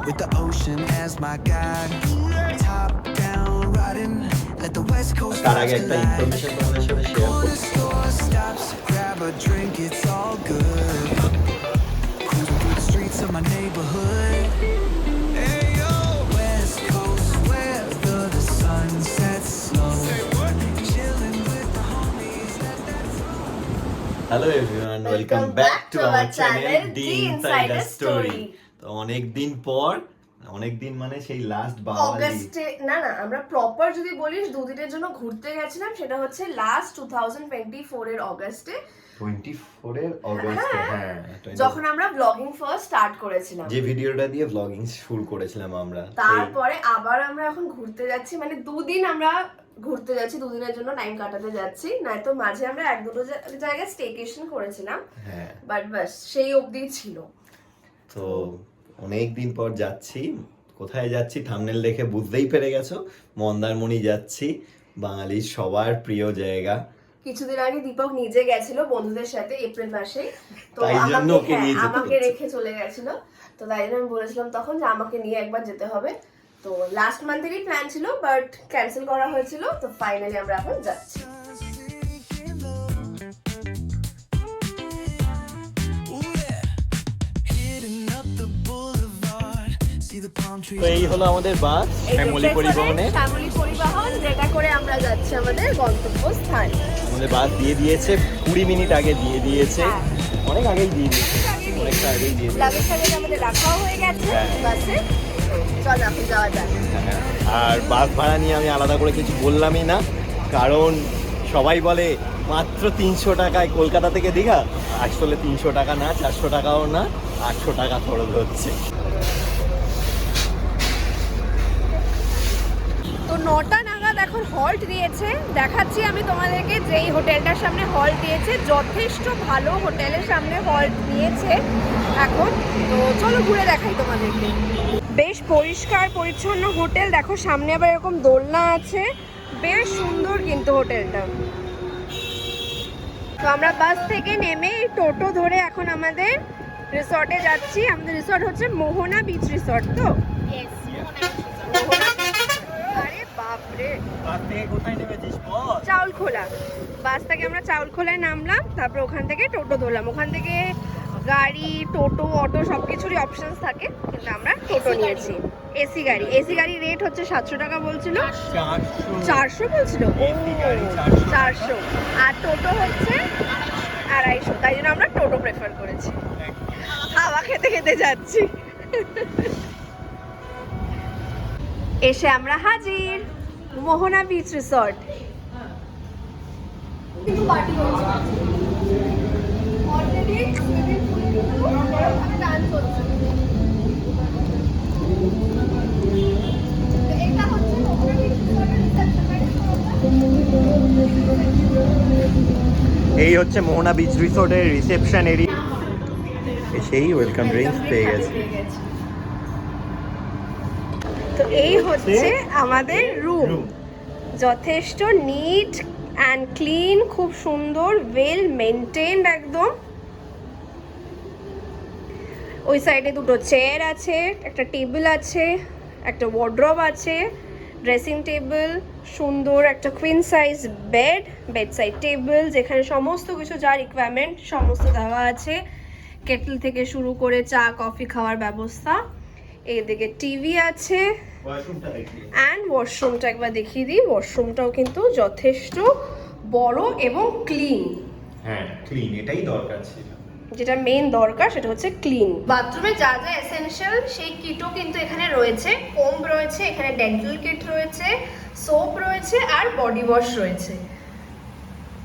with the ocean as my guide. Top down riding, let the west coast তার আগে vibes একটা collide. Information তোমাদের সাথে share Corner করছি। store stops, grab a drink, it's all good. Cruising through the streets of my neighborhood. Hey yo, West Coast weather, the sun sets slow. Chilling with the homies, let that flow. Hello everyone, welcome back to our channel D insider story. তো অনেক দিন মানে সেই last বাওয়ালি অগস্টে না আমরা proper যদি বলিস দুদিনের জন্য ঘুরতে গেছিলাম, সেটা হচ্ছে লাস্ট 2024 এর অগস্টে, 24 এর অগস্টে। হ্যাঁ, যখন আমরা ব্লগিং ফার্স্ট স্টার্ট করেছিলাম, যে ভিডিওটা দিয়ে ব্লগিং শুরু করেছিলাম আমরা। তারপরে আবার আমরা এখন ঘুরতে যাচ্ছি, মানে দুদিন আমরা ঘুরতে যাচ্ছি, দুদিনের জন্য টাইম কাটাতে যাচ্ছি, নয়তো মাঝে আমরা এক দুটো জায়গায় স্টেকেশন করেছিলাম। হ্যাঁ, বাট বাস সেই অবধি ছিল। তো অনেক দিন পর যাচ্ছি। কোথায় যাচ্ছি থাম্বনেল দেখে বুঝতেই পেরে গেছো, মন্দারমণি যাচ্ছি, বাঙালির সবার প্রিয় জায়গা। কিছুদিন আগে দীপক নিজে গেছিল বন্ধুদের সাথে এপ্রিল মাসে, তো তাই জন্য ওকে নিয়ে যেতে আমাকে হচ্ছে। রেখে চলে গেছিল। তো তাই জন্য আমি বলেছিলাম তখন যে আমাকে নিয়ে একবার যেতে হবে। তো লাস্ট মান্থেরই প্ল্যান ছিল, বাট ক্যান্সেল করা হয়েছিল। তো ফাইনালি আমরা এখন যাচ্ছি। Hitting up the boulevard, see the palm trees. তো এই হলো আমাদের বাস শ্যামলী পরিবহনে। শ্যামলী পরিবহন, যেটা করে আমরা যাচ্ছি আমাদের গন্তব্যস্থান। আমাদের বাস দিয়ে দিয়েছে 20 মিনিট আগে দিয়ে দিয়েছে, হ্যাঁ। অনেক আগেই দিয়ে দিয়েছে, অনেকটা আগেই দিয়ে দিয়েছে। লাগেজ টাগেজ আমাদের রাখাও হয়ে গেছে হ্যাঁ। বাসে। তো চল এখন যাওয়া যাক। আর বাস ভাড়া নিয়ে আমি আলাদা করে কিছু বললামই না, কারণ সবাই বলে মাত্র 300 টাকায় কলকাতা থেকে দীঘা। আসলে 300 টাকা না, 400 টাকাও না, 800 টাকা খরচ হচ্ছে। তো 9টা নাগাদ এখন হল্ট দিয়েছে। দেখাচ্ছি আমি তোমাদেরকে, যেই হোটেলটার সামনে হল্ট দিয়েছে, যথেষ্ট ভালো হোটেলের সামনে হল্ট দিয়েছে এখন। তো চলো ঘুরে দেখাই তোমাদেরকে। বেশ পরিষ্কার পরিচ্ছন্ন হোটেল, দেখো সামনে আবার এরকম দোলনা আছে, বেশ সুন্দর কিন্তু হোটেলটা। তো আমরা বাস থেকে নেমে টোটো ধরে এখন আমাদের রিসর্টে যাচ্ছি। আমাদের রিসর্ট হচ্ছে মোহনা বিচ রিসর্ট। তো মোহনা beach resort। আরে বাপরে, বাস থেকে কোথায় নেমেছিস বল? চাউলখোলা। বাস থেকে আমরা চাউলখোলায় নামলাম, তারপর ওখান থেকে টোটো ধরলাম। ওখান থেকে গাড়ি, টোটো, অটো সবকিছুরই অপশনস থাকে, কিন্তু আমরা টোটো নিয়েছি। এসি গাড়ি রেট হচ্ছে 700 টাকা বলছিল, 400 বলছিল, ও 400। আর টোটো হচ্ছে 250, তাই জন্য আমরা টোটো প্রেফার করেছি। হাওয়া খেতে খেতে যাচ্ছি। এসে আমরা হাজির মোহনা বিচ রিসর্ট। কিন্তু পার্টি হচ্ছে অলরেডি, সুইমিং পুলে কিন্তু ওখানে ডান্স হচ্ছে। তো এটা হচ্ছে মোহনা বিচ রিসর্টের রিসেপশন। এই হচ্ছে মোহনা বিচ রিসোর্টের রিসেপশন এরিয়া। সেই ওয়েলকাম ড্রিঙ্কস পেয়ে গেছে। তো এই হচ্ছে আমাদের রুম, যথেষ্ট নিট অ্যান্ড ক্লিন, খুব সুন্দর, ওয়েল মেনটেন্ড একদম। ওই সাইডে দুটো চেয়ার আছে, একটা টেবিল আছে, একটা ওয়ার্ড্রব আছে, ড্রেসিং টেবিল, সুন্দর একটা queen size bed side table, যেখানে সমস্ত কিছু যা রিকোয়ারমেন্ট সমস্ত দেওয়া আছে। কেটল থেকে শুরু করে চা কফি খাওয়ার ব্যবস্থা। এইদিকে টিভি আছে, অ্যান্ড ওয়াশরুমটা একবার দেখিয়ে দিই। ওয়াশরুমটাও কিন্তু যথেষ্ট বড় এবং ক্লিন। হ্যাঁ, ক্লিন, এটাই দরকার ছিল। যেটা মেইন দরকার সেটা হচ্ছে ক্লিন। বাথরুমে যা যা এসেনশিয়াল সেই কিটও কিন্তু এখানে রয়েছে। কোম্ব রয়েছে, এখানে ডেন্টাল কিট রয়েছে, সোপ রয়েছে, আর বডি ওয়াশ রয়েছে।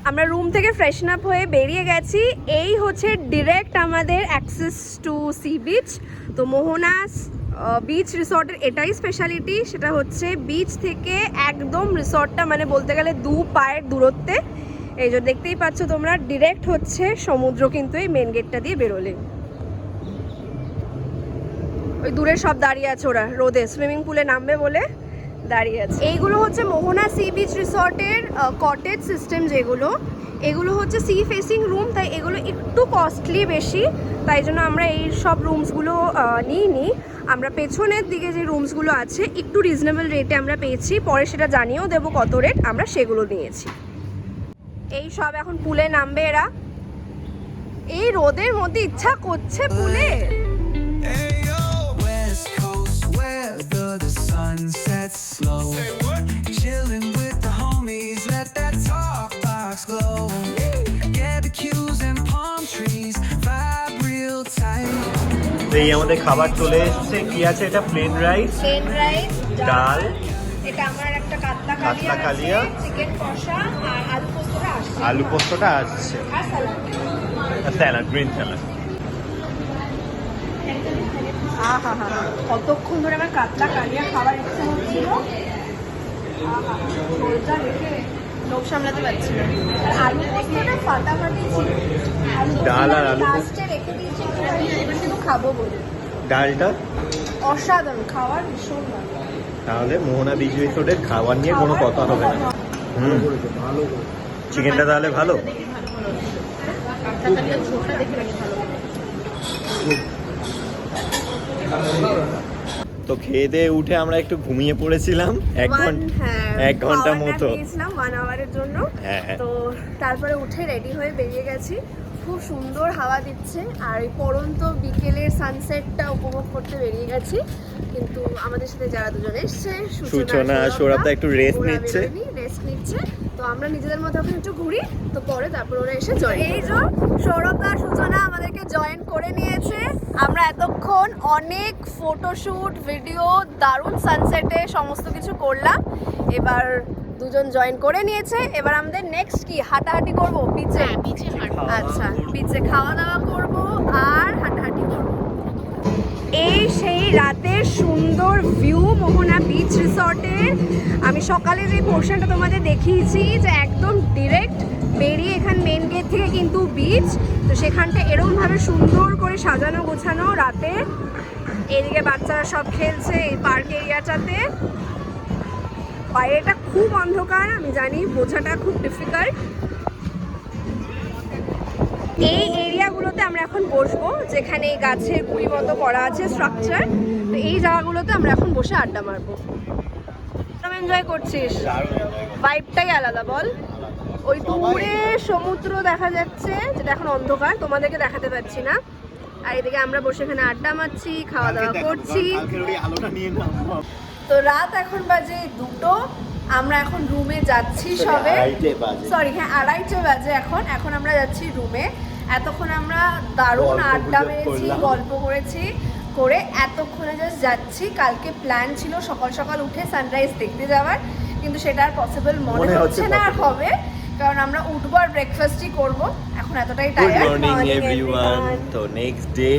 আমরা রুম থেকে ফ্রেশন আপ হয়ে বেরিয়ে গেছি। এই হচ্ছে ডিরেক্ট আমাদের অ্যাক্সেস টু সি বিচ। তো মোহনা বিচ রিসর্টের এটাই স্পেশালিটি, সেটা হচ্ছে বিচ থেকে একদম রিসর্টটা মানে বলতে গেলে 2 পায়ের দূরত্বে। এই যে দেখতেই পাচ্ছ তোমরা, ডিরেক্ট হচ্ছে সমুদ্র কিন্তু এই মেন গেটটা দিয়ে বেরোলে। ওই দূরে সব দাঁড়িয়ে আছে, ওরা রোদে সুইমিং পুলে নামবে বলে দাঁড়িয়ে আছে। এইগুলো হচ্ছে মোহনা সি বিচ রিসর্টের কটেজ সিস্টেম, যেগুলো এগুলো হচ্ছে সি ফেসিং রুম, তাই এগুলো একটু কস্টলি বেশি, তাই জন্য আমরা এই সব রুমসগুলো নিইনি। আমরা পেছনের দিকে যে রুমসগুলো আছে একটু রিজনেবল রেটে আমরা পেয়েছি, পরে সেটা জানিয়েও দেবো কত রেট, আমরা সেগুলো নিয়েছি। এই সব এখন পুলে নামবে এরা, এই রোদের মধ্যে ইচ্ছা করছে পুলে। Hey yo, West Coast weather, the sun sets slow. Chilling with the homies, let that talk box glow. Barbecues and palm trees, vibe real tight. এই আমাদের খাবার চলে এসেছে। কি আছে এটা? প্লেন রাইস, প্লেন রাইস, ডাল, এটা আমার একটা কাতলা কাতলা কালিয়া, চিকেন কষা আর আলু পোস্তটা আসছে, আলু পোস্তটা আসছে, আর স্যালাড। Salad, green salad. আহা হা, কতক্ষণ ধরে আমার কাতলা কালিয়া খাবার ইচ্ছে হচ্ছিল, আহা, ঝোলটা রেখে লোভ সামলাতে পারছি না। আর আলু পোস্তটা ফাটাফাটি ছিল, ডাল আর আলু পোস্ত লাস্টে রেখে দিয়েছি একটুখানি, এবার শুধু খাবো বলে। ডালটা অসাধারণ, খাবার ভীষণ ভালো। তাহলে মোহনা বিচ রিসোর্টের খাবার নিয়ে কোনো কথা হবে না। চিকেনটা তাহলে ভালো। কাতলা কালিয়ার ঝোলটা দেখে বেশ ভালো। তো খেয়ে দিয়ে উঠে আমরা একটু ঘুমিয়ে পড়েছিলাম এক ঘন্টা মতো, 1 আওয়ারের জন্য। হ্যাঁ। তো তারপরে উঠে রেডি হয়ে বেরিয়ে গেছি। খুব সুন্দর হাওয়া দিচ্ছে আর এই পড়ন্ত বিকেলের সানসেটটা উপভোগ করতে বেরিয়ে গেছি। কিন্তু আমাদের সাথে যারা দুজন এসছে, সূচনা, সৌরভদা একটু রেস্ট নিচ্ছে। তো আমরা নিজেদের মতো এখন একটু ঘুরি, তো পরে তারপর ওরা এসে জয়েন। এই যে সৌরভদা, সূচনা আমাদেরকে জয়েন করে নিয়েছে। আমরা এতক্ষণ অনেক ফটোশুট, ভিডিও, দারুণ সানসেটে সমস্ত কিছু করলাম। এবার দুজন জয়েন করে নিয়েছে। এবার আমাদের নেক্সট কি হাঁটাহাঁটি করবো বিচে? আচ্ছা, বিচে খাওয়া দাওয়া করবো আর হাঁটাহাঁটি করবো। এই সেই রাতের সুন্দর ভিউ মোহনা বিচ রিসর্টের। আমি সকালে যে পোর্শনটা তোমাদের দেখিয়েছি যে একদম ডিরেক্ট বেরিয়ে এখানে মেন গেট থেকে কিন্তু বিচ, তো সেখানটা এরকমভাবে সুন্দর করে সাজানো গোছানো রাতে। এদিকে বাচ্চারা সব খেলছে এই পার্ক এরিয়াটাতে। বাইরেটা খুব অন্ধকার, আমি জানি বোঝাটা খুব ডিফিকাল্ট। এই এরিয়াগুলোতে আমরা এখন বসবো, যেখানে এই গাছের গুঁড়ি মতো করা আছে স্ট্রাকচার। তো এই জায়গাগুলোতে আমরা এখন বসে আড্ডা মারবো। এনজয় করছিস? ভাইবটাই আলাদা বল। ওই দূরে সমুদ্র দেখা যাচ্ছে, যেটা এখন অন্ধকার, তোমাদেরকে দেখাতে পাচ্ছি না। আর এদিকে আমরা বসে এখানে আড্ডা মারছি, খাওয়া দাওয়া করছি। তো রাত এখন বাজে 2টো, আমরা এখন রুমে যাচ্ছি সবে। সরি, হ্যাঁ 2:30 বাজে এখন আমরা যাচ্ছি রুমে। এতক্ষণ আমরা দারুণ আড্ডা মেরেছি, গল্প করেছি, করে এতক্ষণে জাস্ট যাচ্ছি। কালকে প্ল্যান ছিল সকাল সকাল উঠে সানরাইজ দেখতে যাওয়ার, কিন্তু সেটা আর পসিবল মনে হচ্ছে না আর হবে, কারণ আমরা উঠবো আর ব্রেকফাস্টই করবো। এখন এতটাই টায়ার্ড। Good morning everyone. তো নেক্সট ডে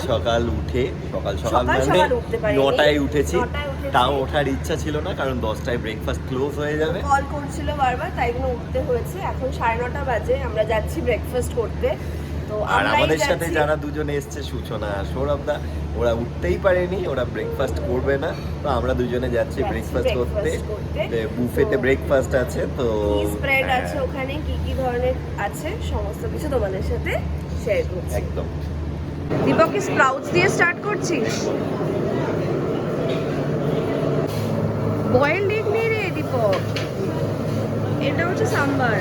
সকাল উঠে সকাল মানে 9টায় উঠেছি। তাও ওঠার ইচ্ছা ছিল না, কারণ 10টায় ব্রেকফাস্ট ক্লোজ হয়ে যাবে। কল করছিল বারবার, তাই জন্য উঠতে হয়েছে। এখন 9:30 বাজে, আমরা যাচ্ছি ব্রেকফাস্ট করতে। তো আর আমাদের সাথে যারা দুজন এসছে, সূচনা আর সৌরভদা, ওরা উঠতেই পারেনি, ওরা ব্রেকফাস্ট করবে না। তো আমরা দুজনে যাচ্ছি ব্রেকফাস্ট করতে। বুফেতে ব্রেকফাস্ট আছে, তো স্প্রেড আছে ওখানে, কি কি ধরনের আছে সমস্ত কিছু তোমাদের সাথে শেয়ার করছি একদম। দীপক, কি স্প্রাউটস দিয়ে স্টার্ট করছিস? বয়েলড এগ নেই রে দীপক, এটা হচ্ছে সাম্বার।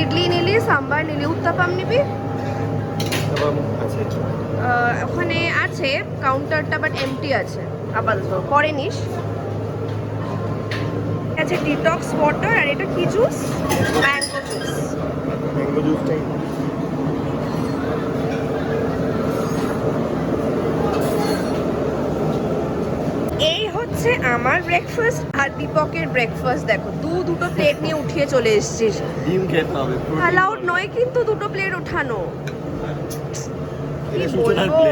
ইডলি নিলি, সাম্বার নিলি, উত্তাপাম নিবি? ওখানে আছে কাউন্টারটা, বাট এমটি আছে আপাতত, পরে নিস। আছে ডিটক্স ওয়াটার, আর এটা কি জুস? Mango juice. ম্যাঙ্গো জুসটাই। এই হচ্ছে আমার ব্রেকফাস্ট আর দীপকের ব্রেকফাস্ট। দেখো, দুটো প্লেট নিয়ে উঠিয়ে চলে এসেছিস। ডিম খেতে হবে, অ্যালাউড নয় কিন্তু দুটো প্লেট ওঠানো। কি বলবো।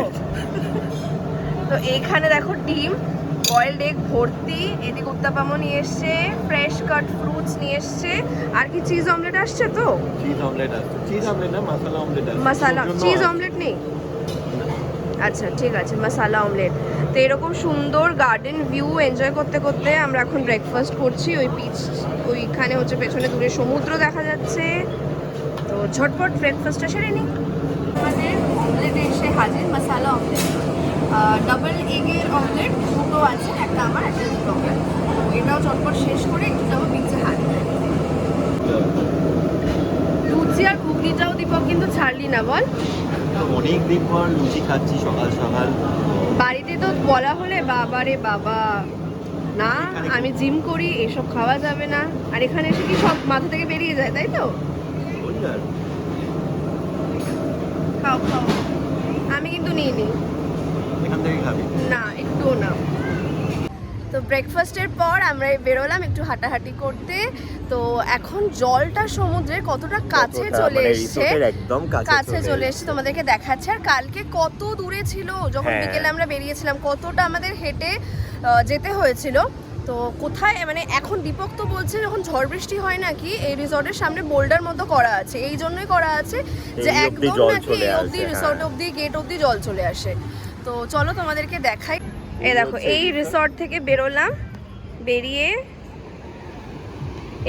তো এইখানে দেখো ডিম, বয়েলড এগ ভর্তি, এদিকে উত্তাপামও নিয়ে এসছে, ফ্রেশ কাট ফ্রুটস নিয়ে এসছে, আর কি চিজ অমলেট আসছে। তো চিজ অমলেট আসছে, চিজ অমলেট না মশলা অমলেট আসছে। মশলা চিজ অমলেট নেই? আচ্ছা ঠিক আছে, মশলা অমলেট। তো এরকম সুন্দর গার্ডেন ভিউ এনজয় করতে করতে আমরা এখন ব্রেকফাস্ট করছি। ওই ওইখানে হচ্ছে পেছনে দূরে সমুদ্র দেখা যাচ্ছে। তো ঝটপট ব্রেকফাস্টটা সেরে নিই। আমাদের অমলেট এসে হাজির, মশালা অমলেট, ডাবল এগের অমলেট দুটো আছে, একটা আমার একটা দীপকের। এটাও চটপট শেষ করে একটু যাবো পিৎজা হাট। লুচি আর ঘুগনিটাও দীপক কিন্তু ছাড়লি না, বল। অনেক দিন পর লুচি খাচ্ছি সকাল সকাল। বাড়িতে তো বলা হলে বাবা রে বাবা, না আমি জিম করি, এসব খাওয়া যাবে না, আর এখানে এসে কি সব মাথা থেকে বেরিয়ে যায়, তাই তো? খাও খাও, আমি কিন্তু নিইনি। এখান থেকে খাবি না, একটুও না। তো ব্রেকফাস্টের পর আমরা বেরোলাম একটু হাঁটাহাঁটি করতে। তো এখন জলটা সমুদ্রের কতটা কাছে চলে এসেছে, একদম কাছে চলে এসেছে, তোমাদেরকে দেখাচ্ছে। আর কালকে কত দূরে ছিল যখন বিকেলে আমরা বেরিয়েছিলাম, কতটা আমাদের হেঁটে যেতে হয়েছিল। তো কোথায় মানে এখন দীপক তো বলছে যখন ঝড় বৃষ্টি হয় নাকি এই রিসর্টের সামনে বোল্ডার মতো করা আছে, এই জন্যই করা আছে যে একদম নাকি এই অবধি রিসর্ট অবধি গেট অবধি জল চলে আসে। তো চলো তোমাদেরকে দেখাই। এই দেখো, এই রিসর্ট থেকে বেরোলাম, বেরিয়ে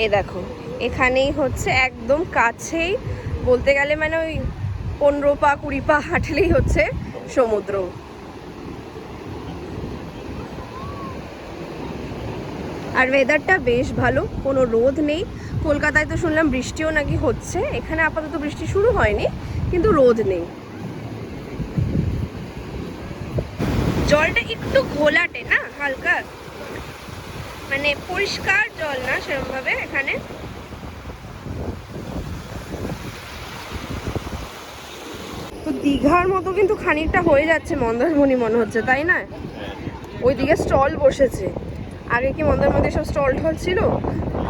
এই দেখো এখানেই হচ্ছে একদম কাছেই, বলতে গেলে মানে ওই 15 পা 20 পা হাঁটলেই হচ্ছে সমুদ্র। আর ওয়েদারটা বেশ ভালো, কোনো রোদ নেই। কলকাতায় তো শুনলাম বৃষ্টিও নাকি হচ্ছে, এখানে আপাতত বৃষ্টি শুরু হয়নি, কিন্তু রোদ নেই। জলটা একটু ঘোলাটে না, হালকা, মানে পরিষ্কার জল না সেরকম ভাবে এখানে। তো দীঘার মতো কিন্তু খানিকটা হয়ে যাচ্ছে মন্দারমণি মনে হচ্ছে, তাই না? ওইদিকে স্টল বসেছে। আগে কি মন্দারমণি সব স্টল টল ছিল,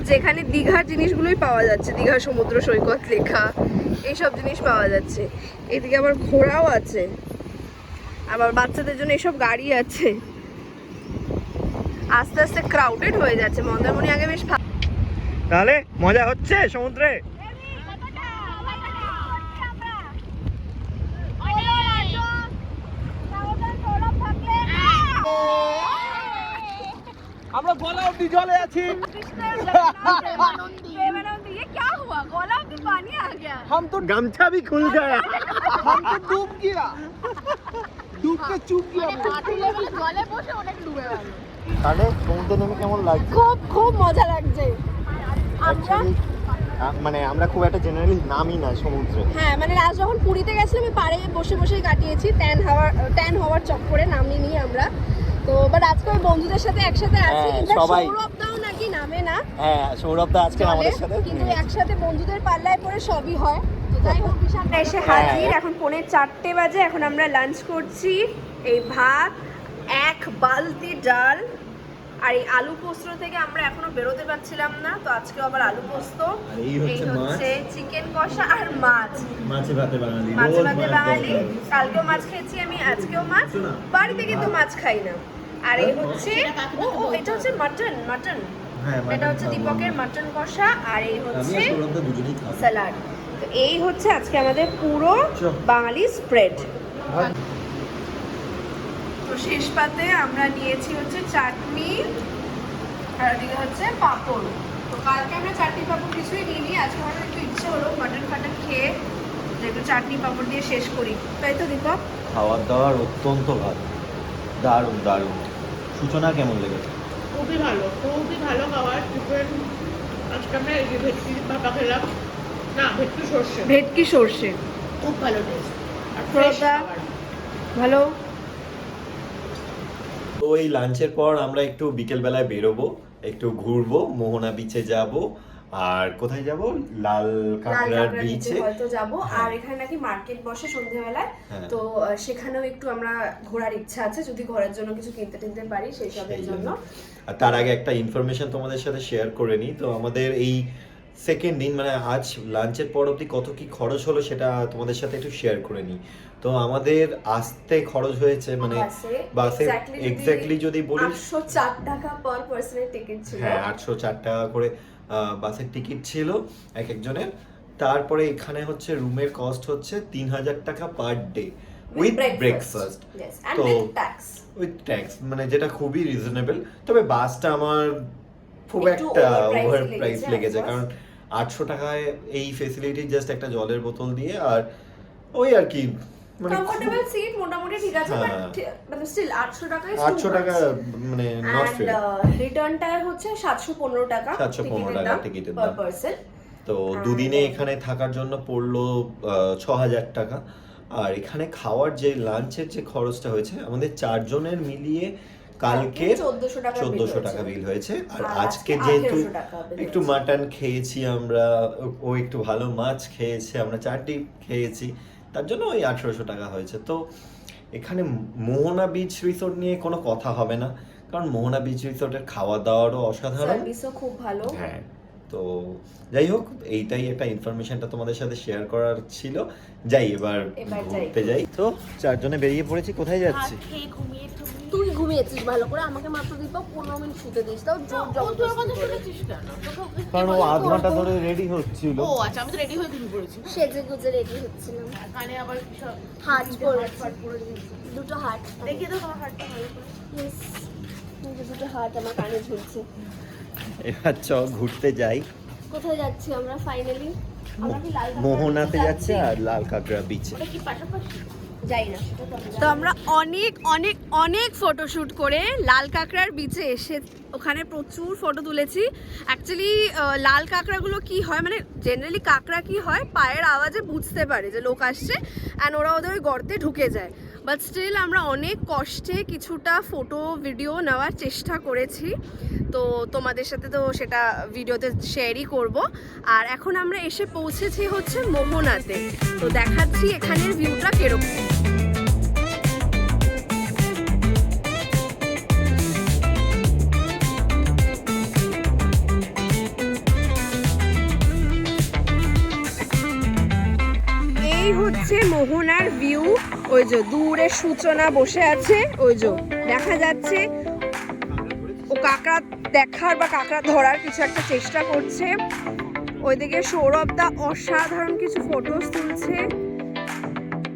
যেখানে দীঘার জিনিসগুলোই পাওয়া যাচ্ছে, দীঘা সমুদ্র সৈকত লেখা এইসব জিনিস পাওয়া যাচ্ছে। এদিকে আবার ঘোড়াও আছে, আবার বাচ্চাদের জন্য এসব গাড়ি আছে। আস্তে আস্তে ক্রাউডেড হয়ে যাচ্ছে মন্দারমণি, আগে বেশ। তাহলে মজা হচ্ছে সমুদ্রে। আমরা গলা অব্দি জলে আছি। हम तो गमछा भी खुल गया, हम तो डूब गया, डूब के चुप गया। তাহলে সমুদ্র নেমে কেমন লাগছে? খুব খুব মজা লাগছে। আমরা মানে আমরা খুব একটা জেনারেলি নামি না সমুদ্রে। হ্যাঁ, মানে লাস্ট যখন পুরীতে গেছিলাম আমি পাড়ে বসে বসেই কাটিয়েছি, ট্যান হওয়ার চক্করে নামিনি আমরা। তো বাট আজকে ওই বন্ধুদের সাথে একসাথে আছি, সবাই। সৌরভদাও নাকি নামে না। হ্যাঁ, সৌরভদা আজকে আমাদের সাথে, কিন্তু একসাথে বন্ধুদের পাল্লায় পড়ে সবই হয়। তো যাই হোক, আমরা এসে হাজির, এখন 4:45 বাজে। এখন আমরা লাঞ্চ করছি। এই ভাত, এক বালতি ডাল, আর এই আলু পোস্ত থেকে আমরা এখনো বেরোতে পারছিলাম না, তো আজকে আবার আলু পোস্ত। এই হচ্ছে চিকেন কষা আর মাছ। মাছে ভাতে বাঙালি, মাছে ভাতে বাঙালি। কালকেও মাছ খেয়েছি আমি, আজকেও মাছ। বাড়িতে কিন্তু মাছ খাই না। আর এই হচ্ছে ও এটা হচ্ছে মাটন। এটা হচ্ছে দীপকের মাটন কষা, আর এই হচ্ছে স্যালাড। তো এই হচ্ছে আজকে আমাদের পুরো বাঙালি স্প্রেড। তো শেষ পাতে আমরা নিয়েছি হচ্ছে চাটনি, আর এদিকে হচ্ছে পাঁপড়। তো কালকে আমরা চাটনি পাঁপড় কিছুই নিইনি, আজকে আমাদের একটু ইচ্ছে হলো মাটন ফাটন খেয়ে যে একটু চাটনি পাঁপড় দিয়ে শেষ করি, তাই তো দীপক? খাওয়ার দাওয়ার অত্যন্ত ভালো, দারুণ দারুণ। সূচনা কেমন লেগেছে? খুবই ভালো খাবার। আজকে আমরা এই যে ভেটকি ভাপা খেলাম, না ভেটকি সর্ষে, খুব ভালো টেস্ট। ভালো। তো এই লাঞ্চের পর আমরা একটু বিকেলবেলায় বেরোবো, একটু ঘুরবো, মোহনা বিচে যাব, আর কোথায় যাব? লাল কাঁকড়ার বিচে হয়তো যাব। আর এখানে নাকি মার্কেট বসে সন্ধ্যাবেলায়, তো সেখানেও একটু আমরা ঘোরার ইচ্ছা আছে, যদি ঘরের জন্য কিছু কিনতে পারি সেই সবের জন্য। আর তার আগে একটা ইনফরমেশন তোমাদের সাথে শেয়ার করে নিই। তো আমাদের এই সেকেন্ড দিন মানে আজ লাঞ্চের পর অবধি কত কি খরচ হলো সেটা তোমাদের সাথে একটু শেয়ার করে নিই। তো আমাদের আসতে খরচ হয়েছে মানে বাসে এক্স্যাক্টলি যদি বলি 804 টাকা পার পারসনের টিকিট ছিল। হ্যাঁ, 804 টাকা করে বাসের টিকিট ছিল এক একজনের। তারপরে এখানে হচ্ছে রুমের কস্ট হচ্ছে 3000 টাকা পার ডে উইথ ব্রেকফাস্ট, তো উইথ ট্যাক্স, মানে যেটা খুবই রিজনেবল। তবে বাসটা আমার খুব একটা ওভার প্রাইস লেগেছে, কারণ 800 টাকায় এই ফেসিলিটি জাস্ট একটা জলের বোতল দিয়ে, আর ওই আর কি মানে কমফোর্টেবল সিট মোটামুটি ঠিক আছে, বাট হ্যাঁ। মানে স্টিল 800 টাকায় 800 টাকা মানে নট এন্ড ফেয়ার। রিটার্নটা হচ্ছে 715 টাকা 715 টাকা টিকিটের পার দাম। পারসন। তো দুদিনে এখানে থাকার জন্য পড়লো 6000 টাকা। আর এখানে খাওয়ার যে লাঞ্চের যে খরচটা হয়েছে আমাদের 4 জনের মিলিয়ে কালকে 1400 টাকা বিল হয়েছে। আর আজকে যেহেতু 1800 টাকা bill একটু হয়েছে। মাটন খেয়েছি আমরা, ও একটু ভালো মাছ খেয়েছে, আমরা চারটি খেয়েছি, তার জন্য ওই 1800 টাকা হয়েছে। তো এখানে মোহনা বিচ রিসোর্ট নিয়ে কোনো কথা হবে না, কারণ মোহনা বিচ রিসোর্টের খাওয়া দাওয়ারও অসাধারণ। সার্ভিসও খুব ভালো। হ্যাঁ, তো যাই হোক, এইটাই একটা ইনফরমেশনটা তোমাদের সাথে শেয়ার করার ছিল। যাই এবার ঘুরতে যাই। তো 4 জনে বেরিয়ে পড়েছি, কোথায় যাচ্ছি? তুই ঘুমিয়েছিস ভালো করে, আমাকে মাত্র দীপক 15 মিনিট শুতে দিস, তাও জোর জবরদস্তি করে। কারণ ও আধ ঘন্টা ধরে রেডি হচ্ছিল। ও আচ্ছা, আমি তো রেডি হয়ে ঘুমিয়ে পড়েছি। সেজে গুজে রেডি হচ্ছিলাম, কানে আবার কি সব হাত পরে দুটো হাত দেখিয়ে দাও তোমার হাতটা ভালো করে। Yes, এই যে দুটো হাত আমার কানে ঝুলছে। এবার চ ঘুরতে যাই। কোথায় যাচ্ছি আমরা ফাইনালি? আমরা কি লাল কাঁকড়া মোহনাতে বিচে যাচ্ছে আর লাল কাঁকড়া বিচে। এটা কি পাশাপাশি? যাই না, সেটা তো আমরা অনেক অনেক অনেক ফটোশুট করে লাল কাঁকড়ার বিচে এসে ওখানে প্রচুর ফটো তুলেছি। অ্যাকচুয়ালি লাল কাঁকড়াগুলো কি হয়, মানে জেনারেলি কাঁকড়া কি হয়, পায়ের আওয়াজে বুঝতে পারে যে লোক আসছে অ্যান্ড ওরা ওদের ওই গর্তে ঢুকে যায়। বাট স্টিল আমরা অনেক কষ্টে কিছুটা ফটো ভিডিও নেওয়ার চেষ্টা করেছি, তো তোমাদের সাথে তো সেটা ভিডিওতে শেয়ারই করব। আর এখন আমরা এসে পৌঁছেছি হচ্ছে মোহনাতে, তো দেখাচ্ছি এখানের ভিউটা কিরকম। এই হচ্ছে মোহনার ভিউ। ওই যে দূরে সূচনা বসে আছে, ওই যে দেখা যাচ্ছে ও কাঁকড়া দেখার বা কাঁকড়া ধরার কিছু একটা চেষ্টা করছে। ওইদিকে সৌরভ দা অসাধারণ কিছু ফটোস তুলছে।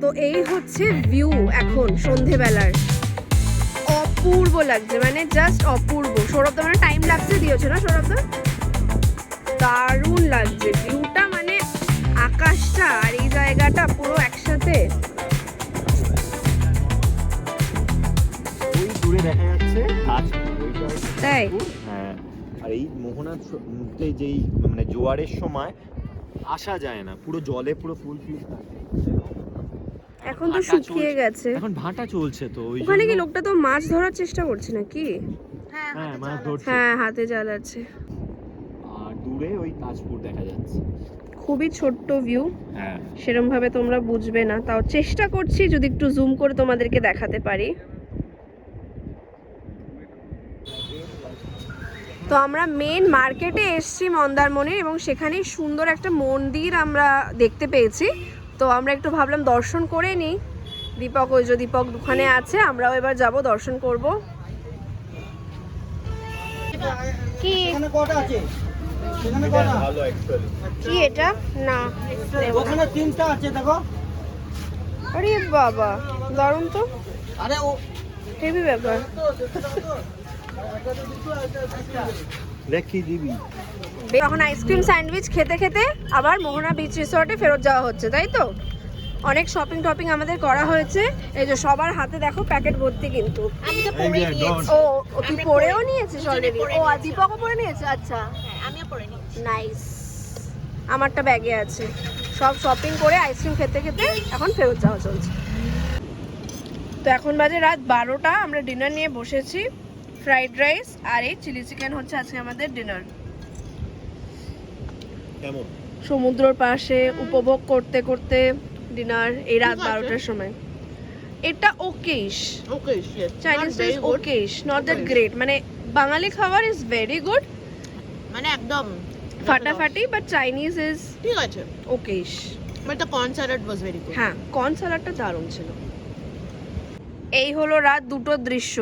তো এই হচ্ছে ভিউ এখন সন্ধেবেলার, অপূর্ব লাগছে, মানে জাস্ট অপূর্ব। সৌরভ দা মানে টাইম লাগছে দিয়েছে না সৌরভ দা? দারুণ লাগছে ভিউটা, মানে আকাশটা আর এই জায়গাটা পুরো একসাথে। ওই দূরে দেখা যাচ্ছে তাজপুর, ওইটা হচ্ছে তাই? তাজপুর। হ্যাঁ, আর এই মোহনার যেই মানে জোয়ারের সময় আসা যায় না, পুরো জলে পুরো ফুল ফিল থাকে। এখন তো শুকিয়ে গেছে। এখন ভাটা চলছে, তো ওই ওখানে কি জন্য- লোকটা তো মাছ ধরার চেষ্টা করছে নাকি? হ্যাঁ হ্যাঁ, মাছ ধরছে। হ্যাঁ, হাতে জাল আছে। আর দূরে ওই তাজপুর দেখা যাচ্ছে। খুবই ছোট্ট ভিউ, হ্যাঁ, সেরকম ভাবে তোমরা বুঝবে না, তাও চেষ্টা করছি যদি একটু জুম করে তোমাদেরকে দেখাতে পারি। তো আমরা মেন মার্কেটে এসেছি মন্দারমণির, এবং সেখানেই সুন্দর একটা মন্দির আমরা দেখতে পেয়েছি। তো আমরা একটু ভাবলাম দর্শন করে নিই। দীপক, ওই যে দীপক দোকানে আছে, আমরাও এবার যাব দর্শন করব। কি এখানে কটা আছে? এখানে এটা কটা? ভালো অ্যাকচুয়ালি। কি এটা? না, ওখানে 3টা আছে দেখো। আরে বাবা, দারুণ তো, আরে ও হেভি ব্যাপার। দেখি দিবি। এখন আইসক্রিম স্যান্ডউইচ খেতে খেতে আবার মোহনা বিচ রিসর্টে ফেরত যাওয়া হচ্ছে, তাই তো? অনেক শপিং টপিং আমাদের করা হয়েছে। এই যে সবার হাতে দেখো প্যাকেট ভর্তি, কিন্তু আমি তো পরে নিয়েছি। ও ও তুই পরেও নিয়েছিস অলরেডি? ও আর দীপকও পরে নিয়েছে, আচ্ছা হ্যাঁ, আমিও পরে নিয়েছি। নাইস। আমারটা ব্যাগে আছে। সব শপিং করে আইসক্রিম খেতে খেতে এখন ফেরত যাওয়া চলছে। তো এখন বাজে রাত 12টা, আমরা ডিনার নিয়ে বসেছি। ফ্রাইড রাইস আর এই চিলি চিকেন হচ্ছে আজকে আমাদের ডিনার। কেমন? সমুদ্রের পাশে উপভোগ করতে করতে ডিনার এই রাত ঠিক আছে। 12টার সময়। এটা okayish, okay, yes. Chinese Not very is good. Okayish, not that Okay. Great. মানে বাঙালি খাবার ইজ ভেরি গুড, মানে একদম ফাটাফাটি, বাট চাইনিজ ইজ ঠিক আছে, okayish. But the corn salad was very good. হ্যাঁ, কর্ন স্যালাডটা দারুণ ছিল। এই হলো রাত 2টোর দৃশ্য।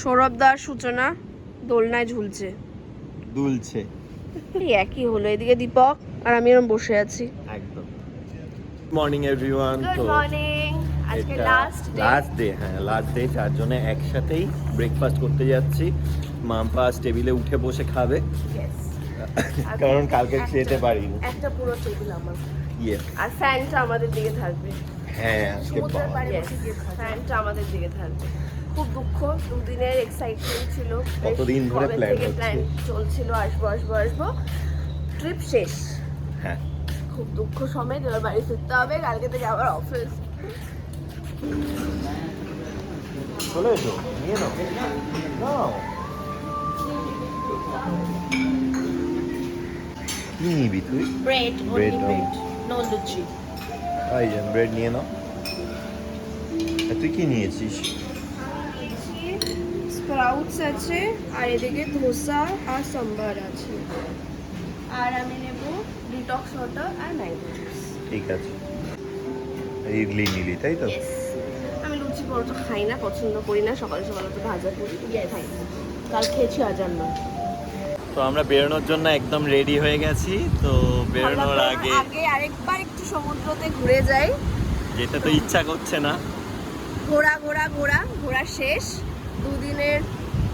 সৌরভ দার সূচনা দোলনায় ঝুলছে, দুলছে এই একই হলো। এদিকে দীপক আর আমি এরকম বসে আছি। একদম। Morning everyone. গুড তো মর্নিং, আজকে লাস্ট ডে। লাস্ট ডে, হ্যাঁ লাস্ট ডে। 4 জনে একসাথেই ব্রেকফাস্ট করতে যাচ্ছি। মাম্পাস টেবিলে উঠে বসে খাবে। কারণ কালকে খেতে পারিনি। একটা পুরো টেবিল আমার, ইয়ে আর ফ্যানটা আমাদের দিকে থাকবে। হ্যাঁ আজকে সমুদ্রের পাড়ে বাবা। বসে গিয়ে ফ্যানটা আমাদের দিকে থাকবে। খুব দুঃখ, দুদিনের এক্সাইটমেন্ট ছিল, কতদিন ধরে কবে plan থেকে হচ্ছে। প্ল্যান চলছিল আসবো আসবো আসবো, ট্রিপ শেষ। হ্যাঁ খুব দুঃখ সময় এবার বাড়ি ফিরতে হবে, কালকে থেকে আবার অফিস। চলে এসো নিয়ে নাও নাও। কি নিবি তুই? ব্রেড, Bread, নো লুচি। এই যে ব্রেড নিয়ে নাও। আর তুই কি নিয়েছিস? স্প্রাউটস আছে, আর এদিকে ধোসা আর সাম্বার আছে, আর আমি নেব ডিটক্স ওয়াটার আর ম্যাঙ্গো জুস। ঠিক আছে, ইডলি নিলি তাই তো? আমি লুচি পরোটা খাই না, পছন্দ করি না, সকালে সকালে তো ভাজা করি খাই না। কাল খেয়েছি আজ আর নয়। তো আমরা বেরোনোর জন্য একদম রেডি হয়ে গেছি। তো বেরোনোর আগে আরেকবার একটু সমুদ্রতে ঘুরে যাই। যেতে তো ইচ্ছা করছে না। ঘোরা শেষ। দুদিনের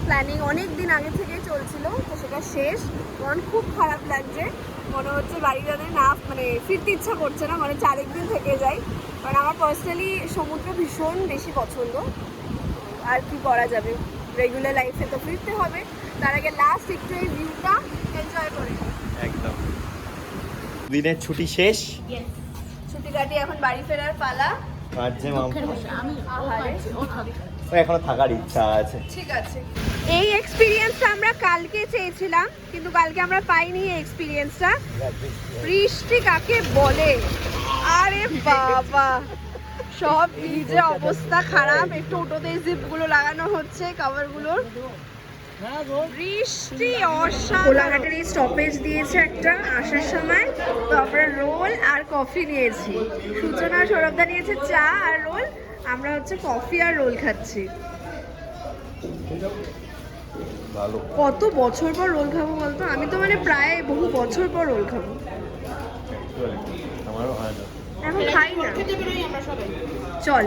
প্ল্যানিং অনেক দিন আগে থেকে চলছিল, তো সেটা শেষ। মন খুব খারাপ লাগছে, মনে হচ্ছে বাড়ি যাতে না, মানে ফিরতে ইচ্ছা করছে না, মানে আরেকদিন থেকে যাই। কারণ আমার পার্সোনালি সমুদ্র ভীষণ বেশি পছন্দ। আর কি করা যাবে, রেগুলার লাইফে তো ফিরতে হবে। তার আগে লাস্ট একটু এই ভিউটা এনজয় করে নিই। একদম দিনের ছুটি শেষ। ছুটি কাটিয়ে এখন বাড়ি ফেরার পালা। আর যে আহারে। এখনো থাকার ইচ্ছা আছে। ঠিক আছে, এই এক্সপিরিয়েন্সটা আমরা কালকে চেয়েছিলাম, কিন্তু কালকে আমরা পাইনি এই এক্সপিরিয়েন্সটা। বৃষ্টি কাকে বলে, আরে বাবা, সব ভিজে অবস্থা খারাপ। একটু টোটোতে জিপগুলো লাগানো হচ্ছে, কভারগুলোর। বৃষ্টি অসাধারণ। কোলাঘাটের এই স্টপেজ দিয়েছে একটা আসার সময়, তো আমরা রোল আর কফি নিয়েছি। সূচনা সৌরভদা নিয়েছে চা আর রোল, আমরা হচ্ছে কফি আর রোল খাচ্ছি। ভালো। কত বছর পর রোল খাবো বলতো, আমি তো মানে প্রায় বহু বছর পর রোল খাবো। আমারও হয় না। এখন খাই না, চল।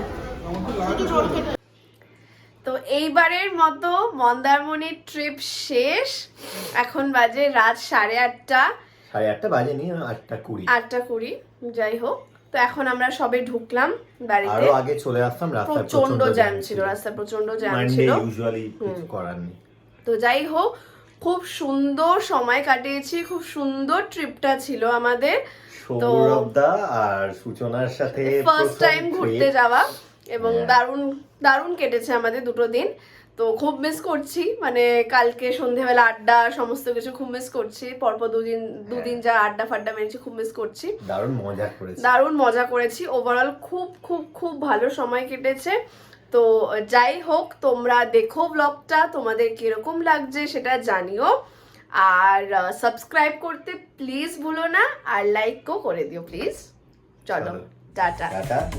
তো এইবারের মতো মন্দারমণির ট্রিপ শেষ। এখন বাজে রাত 8:30। 8:30 বাজেনি, 8:20। 8:20, যাই হোক। তো এখন আমরা সবে ঢুকলাম বাড়িতে। আরো আগে চলে আসতাম, রাস্তায় প্রচন্ড জ্যাম ছিল, রাস্তায় প্রচন্ড জ্যাম মানডে ছিল। ইউজুয়ালি কিছু করার নেই। তো যাই হোক, খুব সুন্দর সময় কাটিয়েছি, খুব সুন্দর ট্রিপটা ছিল আমাদের। তো সৌরভদা আর সূচনার সাথে ফার্স্ট টাইম ঘুরতে যাওয়া, এবং হ্যাঁ। দারুণ দারুণ কেটেছে আমাদের দুটো দিন। তো খুব মিস করছি, মানে কালকে সন্ধেবেলা আড্ডা সমস্ত কিছু খুব মিস করছি। পরপর দুদিন যা আড্ডা ফাড্ডা মেরেছি, খুব মিস করছি। দারুণ মজা করেছি। ওভারঅল খুব খুব খুব ভালো সময় কেটেছে। তো যাই হোক, তোমরা দেখো ব্লগটা, তোমাদের কিরকম লাগছে সেটা জানিও। আর সাবস্ক্রাইব করতে প্লিজ ভুলো না, আর লাইকও করে দিও প্লিজ। চলো, টাটা,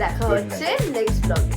দেখা হচ্ছে নেক্সট ব্লগে।